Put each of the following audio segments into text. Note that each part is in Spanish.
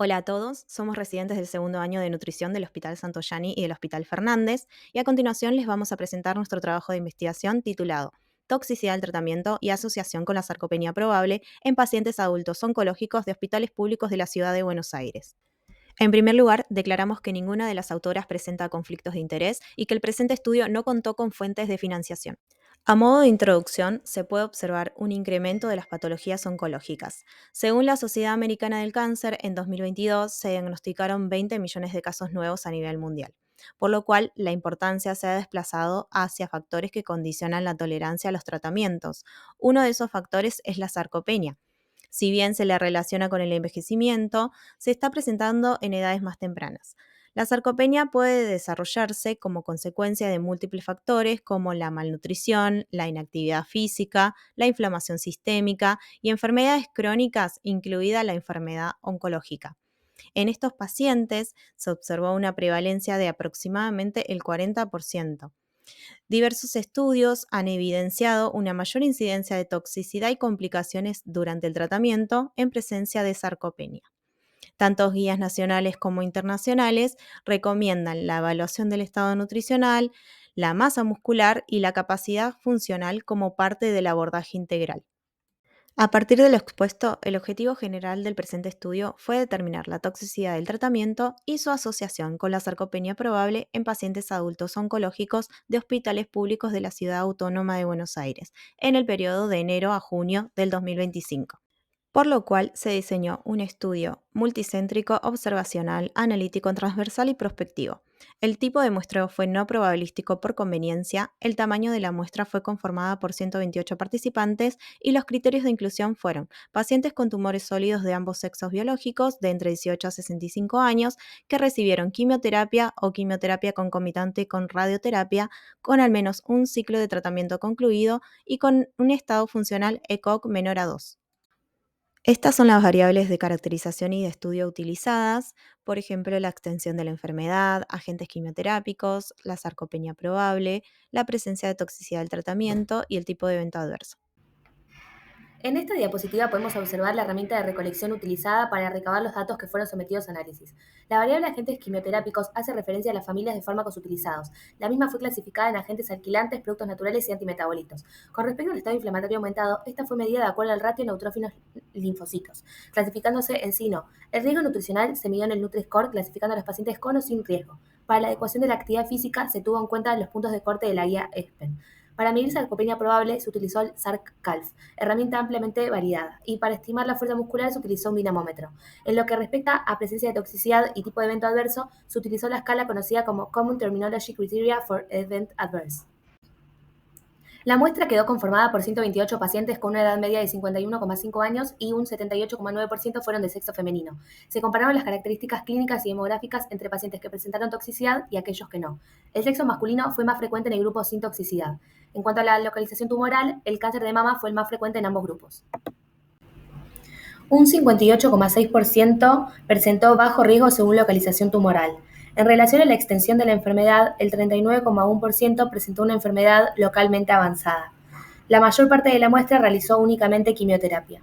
Hola a todos, somos residentes del segundo año de nutrición del Hospital Santoyani y del Hospital Fernández, y a continuación les vamos a presentar nuestro trabajo de investigación titulado Toxicidad del tratamiento y asociación con la sarcopenia probable en pacientes adultos oncológicos de hospitales públicos de la ciudad de Buenos Aires. En primer lugar, declaramos que ninguna de las autoras presenta conflictos de interés y que el presente estudio no contó con fuentes de financiación. A modo de introducción, se puede observar un incremento de las patologías oncológicas. Según la Sociedad Americana del Cáncer, en 2022 se diagnosticaron 20 millones de casos nuevos a nivel mundial, por lo cual la importancia se ha desplazado hacia factores que condicionan la tolerancia a los tratamientos. Uno de esos factores es la sarcopenia. Si bien se le relaciona con el envejecimiento, se está presentando en edades más tempranas. La sarcopenia puede desarrollarse como consecuencia de múltiples factores como la malnutrición, la inactividad física, la inflamación sistémica y enfermedades crónicas, incluida la enfermedad oncológica. En estos pacientes se observó una prevalencia de aproximadamente el 40%. Diversos estudios han evidenciado una mayor incidencia de toxicidad y complicaciones durante el tratamiento en presencia de sarcopenia. Tanto guías nacionales como internacionales recomiendan la evaluación del estado nutricional, la masa muscular y la capacidad funcional como parte del abordaje integral. A partir de lo expuesto, el objetivo general del presente estudio fue determinar la toxicidad del tratamiento y su asociación con la sarcopenia probable en pacientes adultos oncológicos de hospitales públicos de la Ciudad Autónoma de Buenos Aires en el periodo de enero a junio del 2025, por lo cual se diseñó un estudio multicéntrico, observacional, analítico, transversal y prospectivo. El tipo de muestreo fue no probabilístico por conveniencia, el tamaño de la muestra fue conformada por 128 participantes y los criterios de inclusión fueron pacientes con tumores sólidos de ambos sexos biológicos de entre 18 a 65 años que recibieron quimioterapia o quimioterapia concomitante con radioterapia con al menos un ciclo de tratamiento concluido y con un estado funcional ECOG menor a 2. Estas son las variables de caracterización y de estudio utilizadas, por ejemplo, la extensión de la enfermedad, agentes quimioterápicos, la sarcopenia probable, la presencia de toxicidad del tratamiento y el tipo de evento adverso. En esta diapositiva podemos observar la herramienta de recolección utilizada para recabar los datos que fueron sometidos a análisis. La variable agentes quimioterápicos hace referencia a las familias de fármacos utilizados. La misma fue clasificada en agentes alquilantes, productos naturales y antimetabolitos. Con respecto al estado inflamatorio aumentado, esta fue medida de acuerdo al ratio neutrófilos linfocitos, clasificándose en sí no. El riesgo nutricional se midió en el Nutri-Score, clasificando a los pacientes con o sin riesgo. Para la adecuación de la actividad física se tuvo en cuenta los puntos de corte de la guía ESPEN. Para medir sarcopenia probable se utilizó el SARC-CALF, herramienta ampliamente validada, y para estimar la fuerza muscular se utilizó un dinamómetro. En lo que respecta a presencia de toxicidad y tipo de evento adverso, se utilizó la escala conocida como Common Terminology Criteria for Event Adverse. La muestra quedó conformada por 128 pacientes con una edad media de 51,5 años y un 78,9% fueron de sexo femenino. Se compararon las características clínicas y demográficas entre pacientes que presentaron toxicidad y aquellos que no. El sexo masculino fue más frecuente en el grupo sin toxicidad. En cuanto a la localización tumoral, el cáncer de mama fue el más frecuente en ambos grupos. Un 58,6% presentó bajo riesgo según localización tumoral. En relación a la extensión de la enfermedad, el 39,1% presentó una enfermedad localmente avanzada. La mayor parte de la muestra realizó únicamente quimioterapia.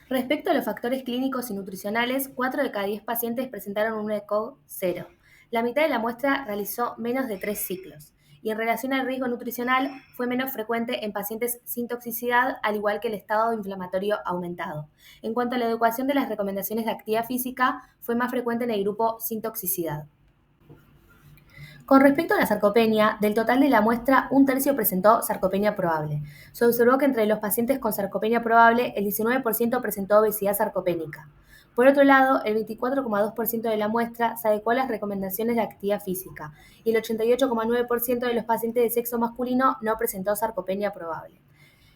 Respecto a los factores clínicos y nutricionales, 4 de cada 10 pacientes presentaron un ECOG 0. La mitad de la muestra realizó menos de 3 ciclos. Y en relación al riesgo nutricional, fue menos frecuente en pacientes sin toxicidad, al igual que el estado inflamatorio aumentado. En cuanto a la adecuación de las recomendaciones de actividad física, fue más frecuente en el grupo sin toxicidad. Con respecto a la sarcopenia, del total de la muestra, un tercio presentó sarcopenia probable. Se observó que entre los pacientes con sarcopenia probable, el 19% presentó obesidad sarcopénica. Por otro lado, el 24,2% de la muestra se adecuó a las recomendaciones de actividad física y el 88,9% de los pacientes de sexo masculino no presentó sarcopenia probable.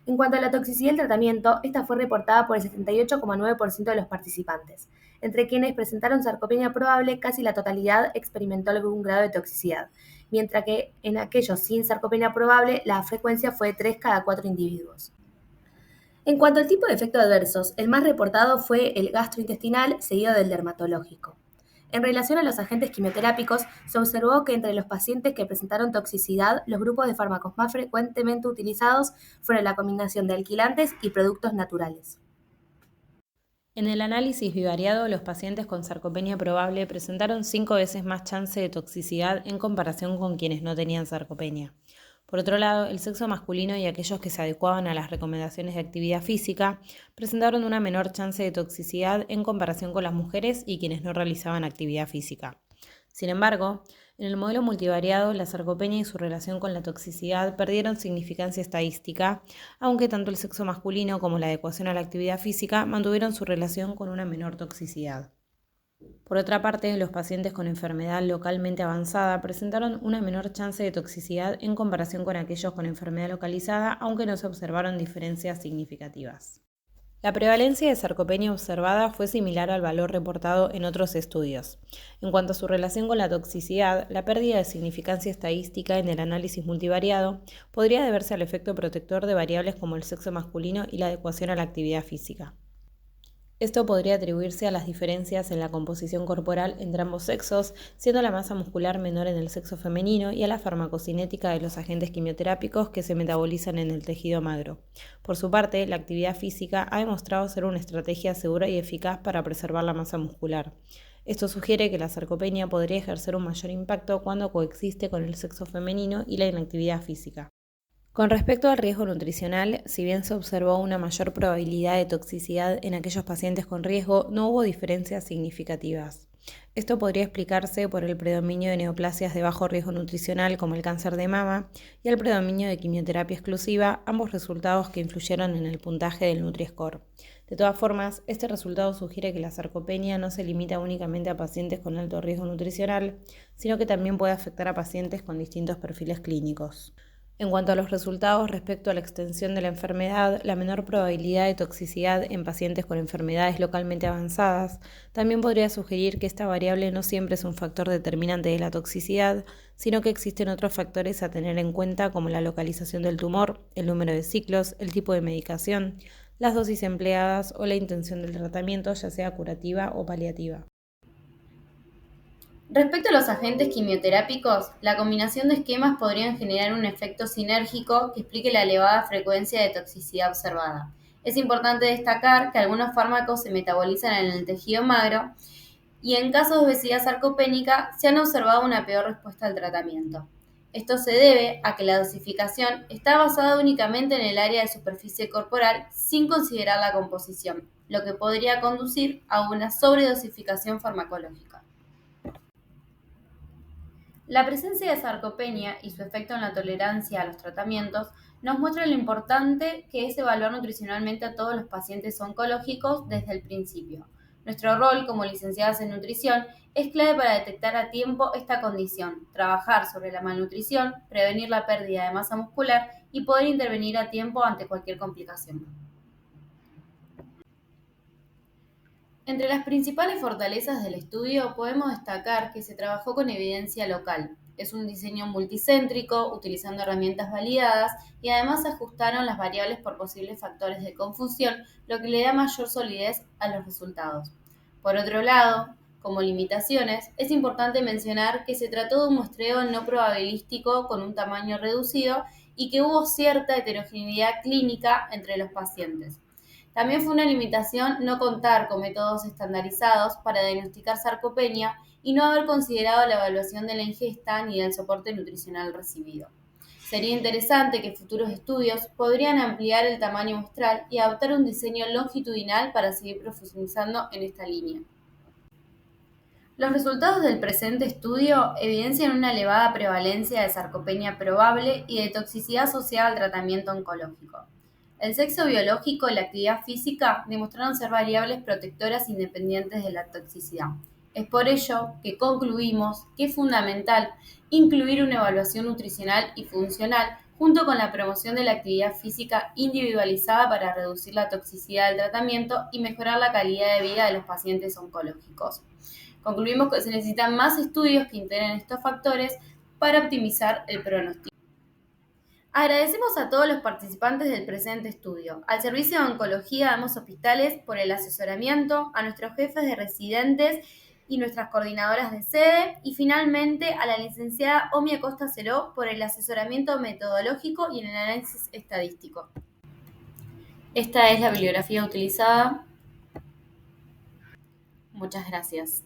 En cuanto a la toxicidad del tratamiento, esta fue reportada por el 78,9% de los participantes. Entre quienes presentaron sarcopenia probable, casi la totalidad experimentó algún grado de toxicidad, mientras que en aquellos sin sarcopenia probable, la frecuencia fue de 3 cada 4 individuos. En cuanto al tipo de efectos adversos, el más reportado fue el gastrointestinal, seguido del dermatológico. En relación a los agentes quimioterápicos, se observó que entre los pacientes que presentaron toxicidad, los grupos de fármacos más frecuentemente utilizados fueron la combinación de alquilantes y productos naturales. En el análisis bivariado, los pacientes con sarcopenia probable presentaron 5 veces más chance de toxicidad en comparación con quienes no tenían sarcopenia. Por otro lado, el sexo masculino y aquellos que se adecuaban a las recomendaciones de actividad física presentaron una menor chance de toxicidad en comparación con las mujeres y quienes no realizaban actividad física. Sin embargo, en el modelo multivariado, la sarcopenia y su relación con la toxicidad perdieron significancia estadística, aunque tanto el sexo masculino como la adecuación a la actividad física mantuvieron su relación con una menor toxicidad. Por otra parte, los pacientes con enfermedad localmente avanzada presentaron una menor chance de toxicidad en comparación con aquellos con enfermedad localizada, aunque no se observaron diferencias significativas. La prevalencia de sarcopenia observada fue similar al valor reportado en otros estudios. En cuanto a su relación con la toxicidad, la pérdida de significancia estadística en el análisis multivariado podría deberse al efecto protector de variables como el sexo masculino y la adecuación a la actividad física. Esto podría atribuirse a las diferencias en la composición corporal entre ambos sexos, siendo la masa muscular menor en el sexo femenino, y a la farmacocinética de los agentes quimioterápicos que se metabolizan en el tejido magro. Por su parte, la actividad física ha demostrado ser una estrategia segura y eficaz para preservar la masa muscular. Esto sugiere que la sarcopenia podría ejercer un mayor impacto cuando coexiste con el sexo femenino y la inactividad física. Con respecto al riesgo nutricional, si bien se observó una mayor probabilidad de toxicidad en aquellos pacientes con riesgo, no hubo diferencias significativas. Esto podría explicarse por el predominio de neoplasias de bajo riesgo nutricional como el cáncer de mama y el predominio de quimioterapia exclusiva, ambos resultados que influyeron en el puntaje del Nutri-Score. De todas formas, este resultado sugiere que la sarcopenia no se limita únicamente a pacientes con alto riesgo nutricional, sino que también puede afectar a pacientes con distintos perfiles clínicos. En cuanto a los resultados respecto a la extensión de la enfermedad, la menor probabilidad de toxicidad en pacientes con enfermedades localmente avanzadas también podría sugerir que esta variable no siempre es un factor determinante de la toxicidad, sino que existen otros factores a tener en cuenta como la localización del tumor, el número de ciclos, el tipo de medicación, las dosis empleadas o la intención del tratamiento, ya sea curativa o paliativa. Respecto a los agentes quimioterápicos, la combinación de esquemas podrían generar un efecto sinérgico que explique la elevada frecuencia de toxicidad observada. Es importante destacar que algunos fármacos se metabolizan en el tejido magro y en casos de obesidad sarcopénica se han observado una peor respuesta al tratamiento. Esto se debe a que la dosificación está basada únicamente en el área de superficie corporal sin considerar la composición, lo que podría conducir a una sobredosificación farmacológica. La presencia de sarcopenia y su efecto en la tolerancia a los tratamientos nos muestra lo importante que es evaluar nutricionalmente a todos los pacientes oncológicos desde el principio. Nuestro rol como licenciadas en nutrición es clave para detectar a tiempo esta condición, trabajar sobre la malnutrición, prevenir la pérdida de masa muscular y poder intervenir a tiempo ante cualquier complicación. Entre las principales fortalezas del estudio podemos destacar que se trabajó con evidencia local. Es un diseño multicéntrico, utilizando herramientas validadas y además se ajustaron las variables por posibles factores de confusión, lo que le da mayor solidez a los resultados. Por otro lado, como limitaciones, es importante mencionar que se trató de un muestreo no probabilístico con un tamaño reducido y que hubo cierta heterogeneidad clínica entre los pacientes. También fue una limitación no contar con métodos estandarizados para diagnosticar sarcopenia y no haber considerado la evaluación de la ingesta ni del soporte nutricional recibido. Sería interesante que futuros estudios podrían ampliar el tamaño muestral y adoptar un diseño longitudinal para seguir profundizando en esta línea. Los resultados del presente estudio evidencian una elevada prevalencia de sarcopenia probable y de toxicidad asociada al tratamiento oncológico. El sexo biológico y la actividad física demostraron ser variables protectoras independientes de la toxicidad. Es por ello que concluimos que es fundamental incluir una evaluación nutricional y funcional junto con la promoción de la actividad física individualizada para reducir la toxicidad del tratamiento y mejorar la calidad de vida de los pacientes oncológicos. Concluimos que se necesitan más estudios que integren estos factores para optimizar el pronóstico. Agradecemos a todos los participantes del presente estudio, al Servicio de Oncología de ambos hospitales por el asesoramiento, a nuestros jefes de residentes y nuestras coordinadoras de sede, y finalmente a la licenciada Omi Acosta Ceró por el asesoramiento metodológico y en el análisis estadístico. Esta es la bibliografía utilizada. Muchas gracias.